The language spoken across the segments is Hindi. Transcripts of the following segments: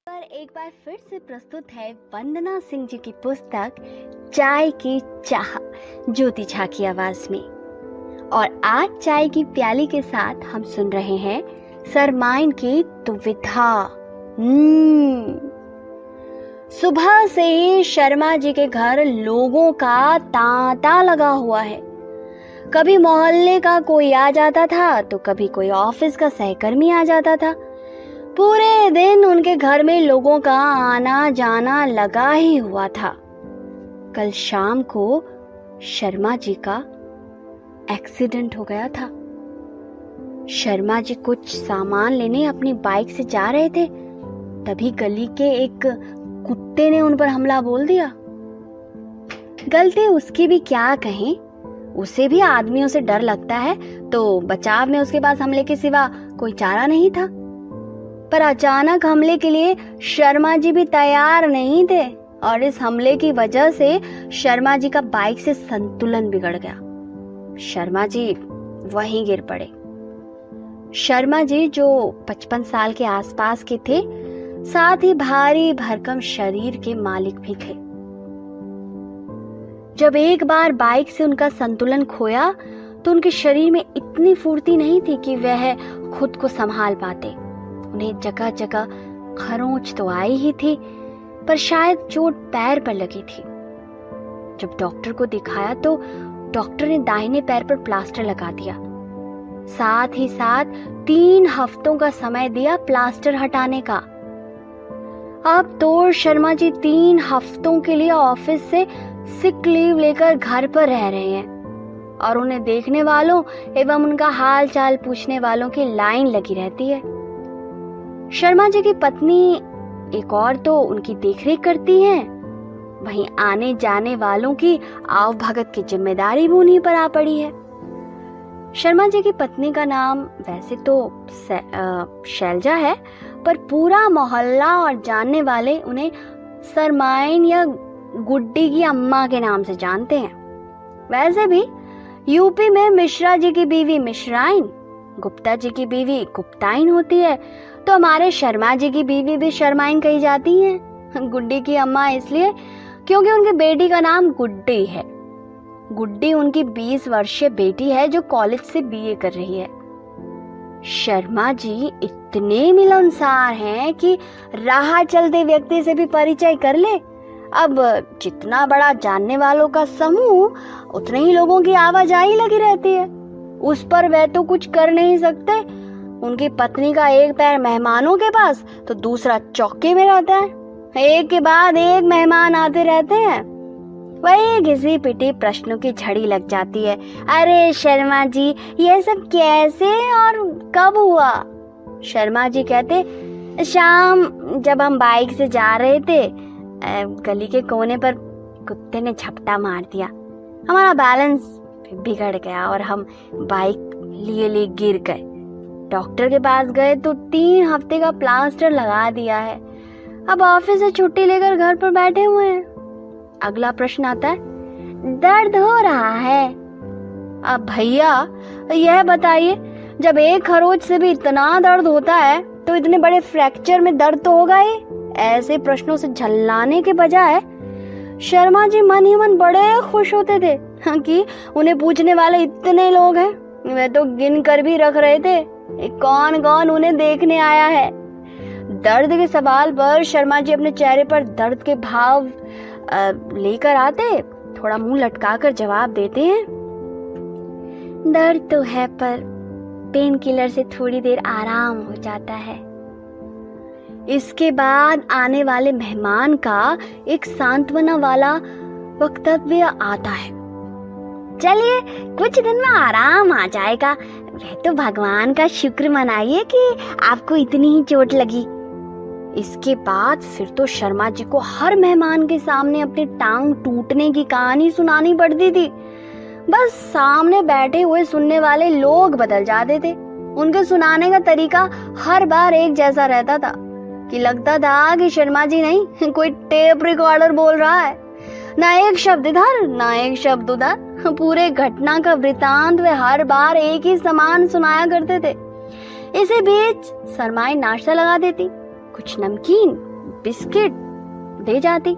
पर एक बार फिर से प्रस्तुत है वंदना सिंह जी की पुस्तक चाय की चाह, ज्योति झा की आवाज में। और आज चाय की प्याली के साथ हम सुन रहे हैं सरमाइन की दुविधा। सुबह से ही शर्मा जी के घर लोगों का तांता लगा हुआ है। कभी मोहल्ले का कोई आ जाता था तो कभी कोई ऑफिस का सहकर्मी आ जाता था। पूरे दिन उनके घर में लोगों का आना जाना लगा ही हुआ था। कल शाम को शर्मा जी का एक्सीडेंट हो गया था। शर्मा जी कुछ सामान लेने अपनी बाइक से जा रहे थे, तभी गली के एक कुत्ते ने उन पर हमला बोल दिया। गलती उसकी भी क्या कहें, उसे भी आदमियों से डर लगता है, तो बचाव में उसके पास हमले के सिवा कोई चारा नहीं था। पर अचानक हमले के लिए शर्मा जी भी तैयार नहीं थे और इस हमले की वजह से शर्मा जी का बाइक से संतुलन बिगड़ गया। शर्मा जी वहीं गिर पड़े। शर्मा जी जो 55 साल के आसपास के थे, साथ ही भारी भरकम शरीर के मालिक भी थे। जब एक बार बाइक से उनका संतुलन खोया तो उनके शरीर में इतनी फुर्ती नहीं थी कि वह खुद को संभाल पाते। उन्हें जगह जगह खरोंच तो आई ही थी, पर शायद चोट पैर पर लगी थी। जब डॉक्टर को दिखाया तो डॉक्टर ने दाहिने पैर पर प्लास्टर लगा दिया। साथ ही साथ 3 हफ्तों का समय दिया प्लास्टर हटाने का। अब तो शर्मा जी 3 हफ्तों के लिए ऑफिस से सिक लीव लेकर घर पर रह रहे हैं और उन्हें देखने वालों एवं उनका हाल चाल पूछने वालों की लाइन लगी रहती है। शर्मा जी की पत्नी एक और तो उनकी देखरेख करती हैं, वहीं आने जाने वालों की आव भगत की जिम्मेदारी भी उन्हीं पर आ पड़ी है। शर्मा जी की पत्नी का नाम वैसे तो शैलजा है, पर पूरा मोहल्ला और जानने वाले उन्हें सरमाइन या गुड्डी की अम्मा के नाम से जानते हैं। वैसे भी यूपी में मिश्रा जी की बीवी मिश्राइन, गुप्ता जी की बीवी गुप्ताइन होती है, तो हमारे शर्मा जी की बीवी भी शर्माइन कही जाती हैं। गुड्डी की अम्मा इसलिए क्योंकि उनकी बेटी का नाम गुड्डी है। गुड्डी उनकी 20 वर्षीय बेटी है जो कॉलेज से बीए कर रही है। शर्मा जी इतने मिलनसार हैं कि राह चलते व्यक्ति से भी परिचय कर ले। अब जितना बड़ा जानने वालों का समूह, उतने ही लोगों की आवाजाही लगी रहती है। उस पर वह तो कुछ कर नहीं सकते। उनकी पत्नी का एक पैर मेहमानों के पास तो दूसरा चौके में रहता है। एक के बाद एक मेहमान आते रहते हैं। वही घिसी पिटी प्रश्नों की झड़ी लग जाती है। अरे शर्मा जी, ये सब कैसे और कब हुआ? शर्मा जी कहते, शाम जब हम बाइक से जा रहे थे, गली के कोने पर कुत्ते ने झपटा मार दिया। हमारा बैलेंस बिगड़ गया और हम बाइक लिए गिर गए। डॉक्टर के पास गए तो 3 हफ्ते का प्लास्टर लगा दिया है। अब ऑफिस से छुट्टी लेकर घर पर बैठे हुए हैं। अगला प्रश्न आता है, दर्द हो रहा है? अब भैया यह बताइए, जब एक खरोच से भी इतना दर्द होता है तो इतने बड़े फ्रैक्चर में दर्द तो होगा ही। ऐसे प्रश्नों से झल्लाने के बजाय शर्मा जी मन ही मन बड़े खुश होते थे कि उन्हें पूछने वाले इतने लोग हैं। वे तो गिन कर भी रख रहे थे कौन कौन उन्हें देखने आया है। दर्द के सवाल पर शर्मा जी अपने चेहरे पर दर्द के भाव लेकर आते, थोड़ा मुंह लटकाकर जवाब देते हैं, दर्द तो है पर पेन किलर से थोड़ी देर आराम हो जाता है। इसके बाद आने वाले मेहमान का एक सांत्वना वाला वक्तव्य आता है, चलिए कुछ दिन में आराम आ जाएगा। वह तो भगवान का शुक्र मनाइए कि आपको इतनी ही चोट लगी। इसके बाद फिर तो शर्मा जी को हर मेहमान के सामने अपनी टांग टूटने की कहानी सुनानी पड़ती थी। बस सामने बैठे हुए सुनने वाले लोग बदल जाते थे। उनके सुनाने का तरीका हर बार एक जैसा रहता था कि लगता था कि शर्मा जी नहीं, कोई टेप रिकॉर्डर बोल रहा है। ना एक शब्द इधर ना एक शब्द उधर, पूरे घटना का वृतांत वे हर बार एक ही समान सुनाया करते थे। इसी बीच सरमाइन नाश्ता लगा देती, कुछ नमकीन बिस्किट दे जाती,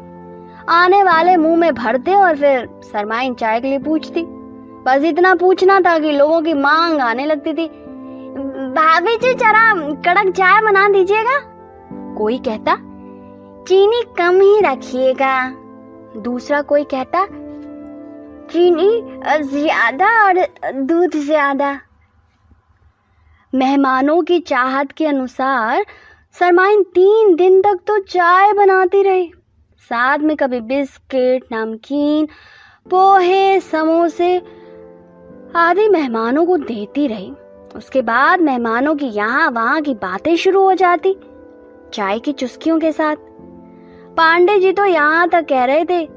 आने वाले मुंह में भरते और फिर सरमाइन चाय के लिए पूछती। बस इतना पूछना था कि लोगों की मांग आने लगती थी। भाभी जी जरा कड़क चाय बना दीजिएगा। कोई कहता चीनी कम ही रखिएगा, दूसरा कोई कहता चीनी ज्यादा और दूध ज्यादा। मेहमानों की चाहत के अनुसार सरमाइन 3 दिन तक तो चाय बनाती रही, साथ में कभी बिस्किट, नमकीन, पोहे, समोसे आदि मेहमानों को देती रही। उसके बाद मेहमानों की यहाँ वहाँ की बातें शुरू हो जाती, चाय की चुस्कियों के साथ। पांडे जी तो यहाँ तक कह रहे थे,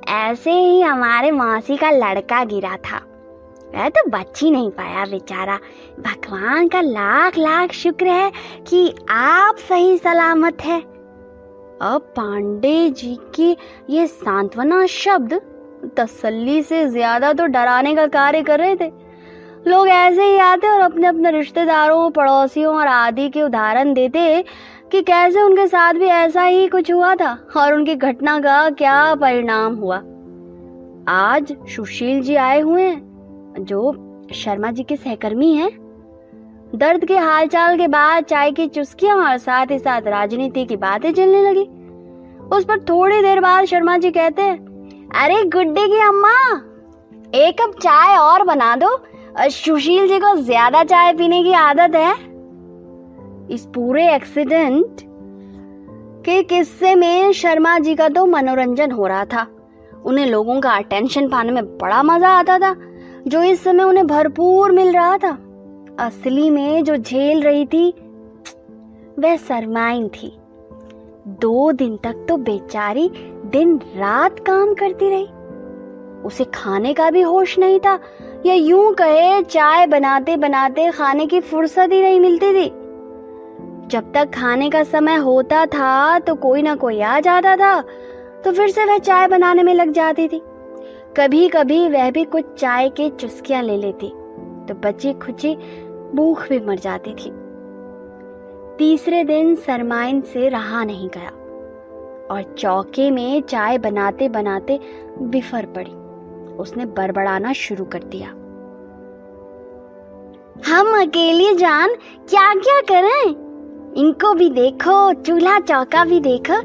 ऐसे ही हमारे मौसी का लड़का गिरा था, वह तो बच ही नहीं पाया बेचारा। भगवान का लाख लाख शुक्र है कि आप सही सलामत है। अब पांडे जी की ये सांत्वना शब्द तसल्ली से ज्यादा तो डराने का कार्य कर रहे थे। लोग ऐसे ही आते और अपने अपने रिश्तेदारों, पड़ोसियों और आदि के उदाहरण देते कि कैसे उनके साथ भी ऐसा ही कुछ हुआ था और उनकी घटना का क्या परिणाम हुआ। आज सुशील जी आए हुए हैं, जो शर्मा जी के सहकर्मी हैं। दर्द के हालचाल के बाद चाय की चुस्कियां और साथ ही साथ राजनीति की बातें चलने लगी। उस पर थोड़ी देर बाद शर्मा जी कहते हैं, अरे गुड्डी की अम्मा, 1 कप चाय और बना दो, सुशील जी को ज्यादा चाय पीने की आदत है। इस पूरे एक्सीडेंट के किस्से में शर्मा जी का तो मनोरंजन हो रहा था। उन्हें लोगों का अटेंशन पाने में बड़ा मजा आता था, जो इस समय उन्हें भरपूर मिल रहा था। असली में जो झेल रही थी वह सरमाइन थी। 2 दिन तक तो बेचारी दिन रात काम करती रही, उसे खाने का भी होश नहीं था, या यूं कहे चाय बनाते बनाते खाने की फुर्सत ही नहीं मिलती थी। जब तक खाने का समय होता था तो कोई ना कोई आ जाता था, तो फिर से वह चाय बनाने में लग जाती थी। कभी कभी वह भी कुछ चाय की चुस्कियां ले लेती तो बची खुची भूख भी मर जाती थी। तीसरे दिन सरमाइन से रहा नहीं गया और चौके में चाय बनाते बनाते बिफर पड़ी। उसने बड़बड़ाना शुरू कर दिया, हम अकेले जान क्या क्या करें, इनको भी देखो, चूल्हा चौका भी देखो,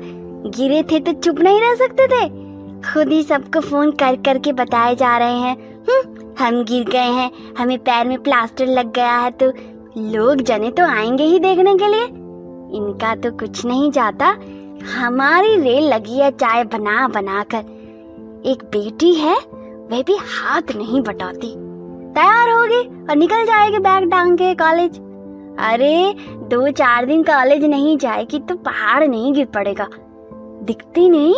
गिरे थे तो चुप नहीं रह सकते थे, खुद ही सबको फोन कर करके बताए जा रहे हैं, हम गिर गए हैं, हमें पैर में प्लास्टर लग गया है, तो लोग जने तो आएंगे ही देखने के लिए, इनका तो कुछ नहीं जाता, हमारी रेल लगी है चाय बना बना कर। एक बेटी है, वह भी हाथ नहीं बटाती, तैयार होगी और निकल जाएगी बैग टांग के कॉलेज। अरे 2-4 दिन कॉलेज नहीं जाएगी तो पहाड़ नहीं गिर पड़ेगा, दिखती नहीं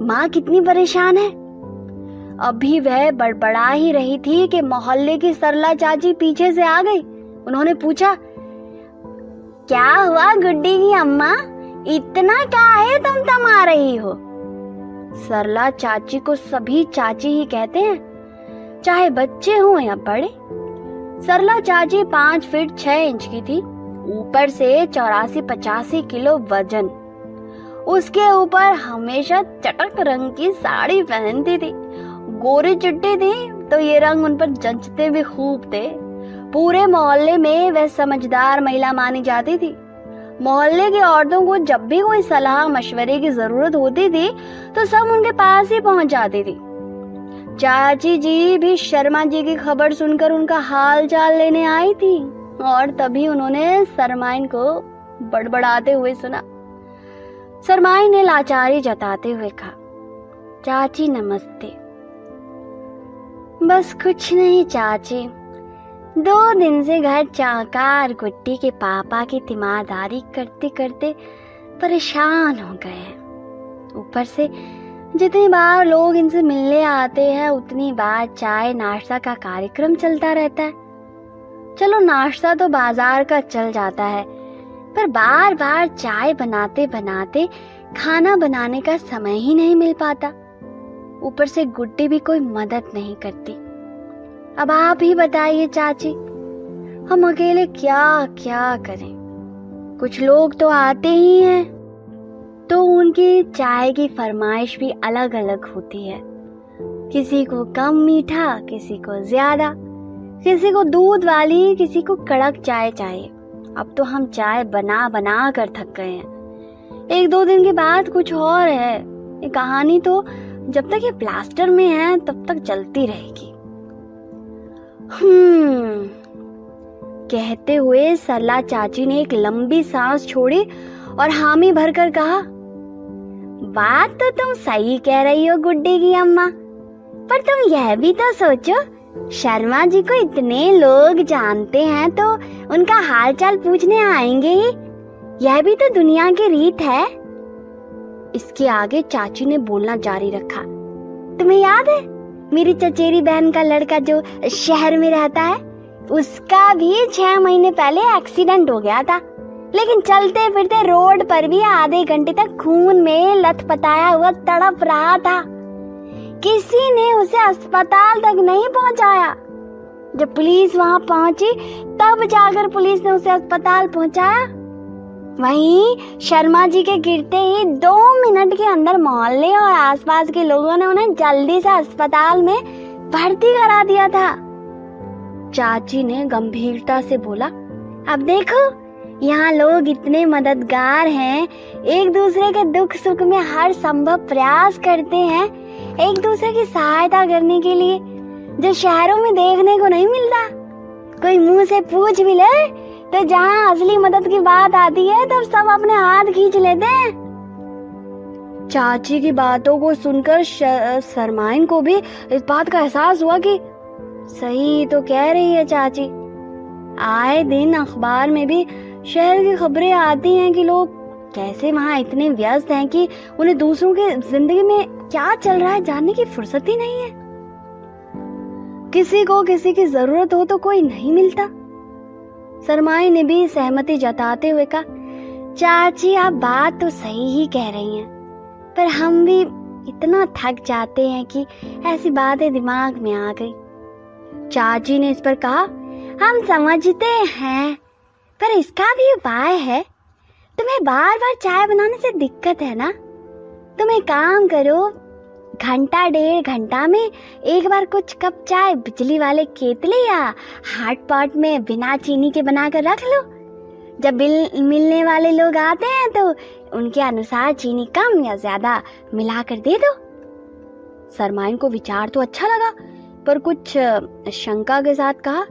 माँ कितनी परेशान है। अभी वह बड़बड़ा ही रही थी कि मोहल्ले की सरला चाची पीछे से आ गई। उन्होंने पूछा, क्या हुआ गुड्डी की अम्मा, इतना काहे तमतमा रही हो? सरला चाची को सभी चाची ही कहते हैं, चाहे बच्चे हों या बड़े। सरला चाची 5 फीट 6 इंच की थी, ऊपर से 84-85 किलो वजन। उसके ऊपर हमेशा चटक रंग की साड़ी पहनती थी। गोरी चिट्टी थी तो ये रंग उन पर जंचते भी खूब थे। पूरे मोहल्ले में वह समझदार महिला मानी जाती थी। मोहल्ले की औरतों को जब भी कोई सलाह मशवरे की जरूरत होती थी तो सब उनके पास ही पहुंच जाती थी। चाची जी भी शर्मा जी की खबर सुनकर उनका हाल चाल लेने आई थी और तभी उन्होंने सरमाइन को बड़बड़ाते हुए सुना। सरमाइन ने लाचारी जताते हुए कहा, चाची नमस्ते। बस कुछ नहीं चाची, 2 दिन से घर चाकार गुड्डी के पापा की तीमारदारी करते करते परेशान हो गए हैं। ऊपर से जितनी बार लोग इनसे मिलने आते हैं उतनी बार चाय नाश्ता का कार्यक्रम चलता रहता है। चलो नाश्ता तो बाजार का चल जाता है, पर बार बार चाय बनाते बनाते खाना बनाने का समय ही नहीं मिल पाता। ऊपर से गुड्डी भी कोई मदद नहीं करती। अब आप ही बताइए चाची, हम अकेले क्या क्या करें। कुछ लोग तो आते ही हैं, तो उनकी चाय की फरमाइश भी अलग अलग होती है। किसी को कम मीठा, किसी को ज्यादा, किसी को दूध वाली, किसी को कड़क चाय चाहिए। अब तो हम चाय बना बना कर थक गए हैं। 1-2 दिन के बाद कुछ और है। ये कहानी तो जब तक ये प्लास्टर में है तब तक चलती रहेगी। कहते हुए सरला चाची ने एक लंबी सांस छोड़ी और हामी भरकर कहा, बात तो तुम सही कह रही हो गुड्डी की अम्मा, पर तुम यह भी तो सोचो, शर्मा जी को इतने लोग जानते हैं तो उनका हालचाल पूछने आएंगे ही। यह भी तो दुनिया की रीत है। इसके आगे चाची ने बोलना जारी रखा। तुम्हें याद है मेरी चचेरी बहन का लड़का जो शहर में रहता है, उसका भी 6 महीने पहले एक्सीडेंट हो गया था, लेकिन चलते फिरते रोड पर भी आधे घंटे तक खून में लथपथाया हुआ तड़प रहा था। किसी ने उसे अस्पताल तक नहीं पहुंचाया। जब पुलिस वहां पहुंची तब जाकर पुलिस ने उसे अस्पताल पहुंचाया। वहीं शर्मा जी के गिरते ही 2 मिनट के अंदर मोहल्ले और आसपास के लोगों ने उन्हें जल्दी से अस्पताल में भर्ती करा दिया था। चाची ने गंभीरता से बोला, अब देखो यहाँ लोग इतने मददगार हैं, एक दूसरे के दुख सुख में हर संभव प्रयास करते हैं, एक दूसरे की सहायता करने के लिए, जो शहरों में देखने को नहीं मिलता। कोई मुंह से पूछ भी ले तो जहाँ असली मदद की बात आती है तब सब अपने हाथ खींच लेते हैं। चाची की बातों को सुनकर सरमाइन को भी इस बात का एहसास हुआ कि सही तो कह रही है चाची। आए दिन अखबार में भी शहर की खबरें आती हैं कि लोग कैसे वहाँ इतने व्यस्त हैं कि उन्हें दूसरों के जिंदगी में क्या चल रहा है जानने की फुर्सत ही नहीं है। किसी को किसी की जरूरत हो तो कोई नहीं मिलता। सरमाई ने भी सहमति जताते हुए कहा, चाची आप बात तो सही ही कह रही हैं, पर हम भी इतना थक जाते हैं कि ऐसी बातें दिमाग में आ गई। चाची ने इस पर कहा, हम समझते हैं, पर इसका भी उपाय है। तुम्हें बार बार चाय बनाने से दिक्कत है ना, तुम एक काम करो, घंटा 1.5 घंटा में एक बार कुछ कप चाय बिजली वाले केतली या हॉट पॉट में बिना चीनी के बनाकर रख लो। जब बिल मिलने वाले लोग आते हैं तो उनके अनुसार चीनी कम या ज्यादा मिलाकर दे दो। सरमाइन को विचार तो अच्छा लगा, पर कुछ शंका के साथ कहा,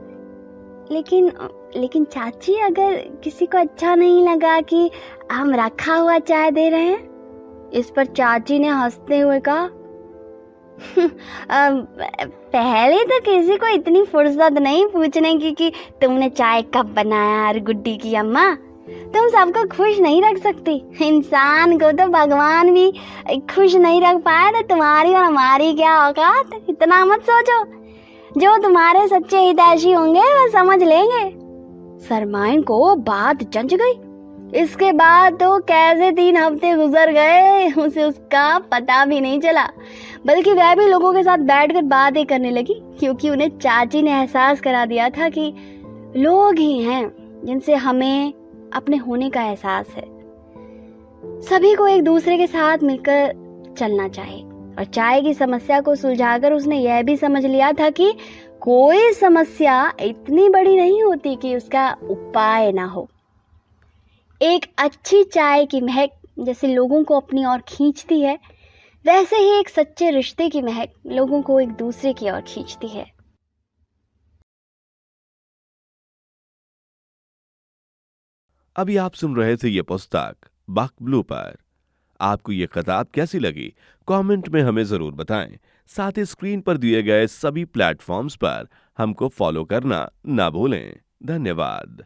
लेकिन चाची अगर किसी को अच्छा नहीं लगा कि हम रखा हुआ चाय दे रहे हैं। इस पर चाची ने हंसते हुए कहा, पहले तो किसी को इतनी फुर्सत नहीं पूछने की कि तुमने चाय कब बनाया। यार गुड्डी की अम्मा, तुम सबको खुश नहीं रख सकती। इंसान को तो भगवान भी खुश नहीं रख पाया, तो तुम्हारी और हमारी क्या औकात। इतना मत सोचो, जो तुम्हारे सच्चे हितैषी होंगे वो समझ लेंगे। सरमाइन को बात जंच गई। इसके बाद तो कैसे 3 हफ्ते गुजर गए उसे उसका पता भी नहीं चला, बल्कि वह भी लोगों के साथ बैठकर बातें करने लगी, क्योंकि उन्हें चाची ने एहसास करा दिया था कि लोग ही हैं जिनसे हमें अपने होने का एहसास है। सभी को एक दूसरे के साथ मिलकर चलना चाहिए। और चाय की समस्या को सुलझाकर उसने यह भी समझ लिया था कि कोई समस्या इतनी बड़ी नहीं होती कि उसका उपाय ना हो। एक अच्छी चाय की महक जैसे लोगों को अपनी ओर खींचती है, वैसे ही एक सच्चे रिश्ते की महक लोगों को एक दूसरे की ओर खींचती है। अभी आप सुन रहे थे ये पुस्तक बक ब्लू पर। आपको ये किताब कैसी लगी कमेंट में हमें जरूर बताएं। साथ ही स्क्रीन पर दिए गए सभी प्लेटफॉर्म्स पर हमको फॉलो करना ना भूलें। धन्यवाद।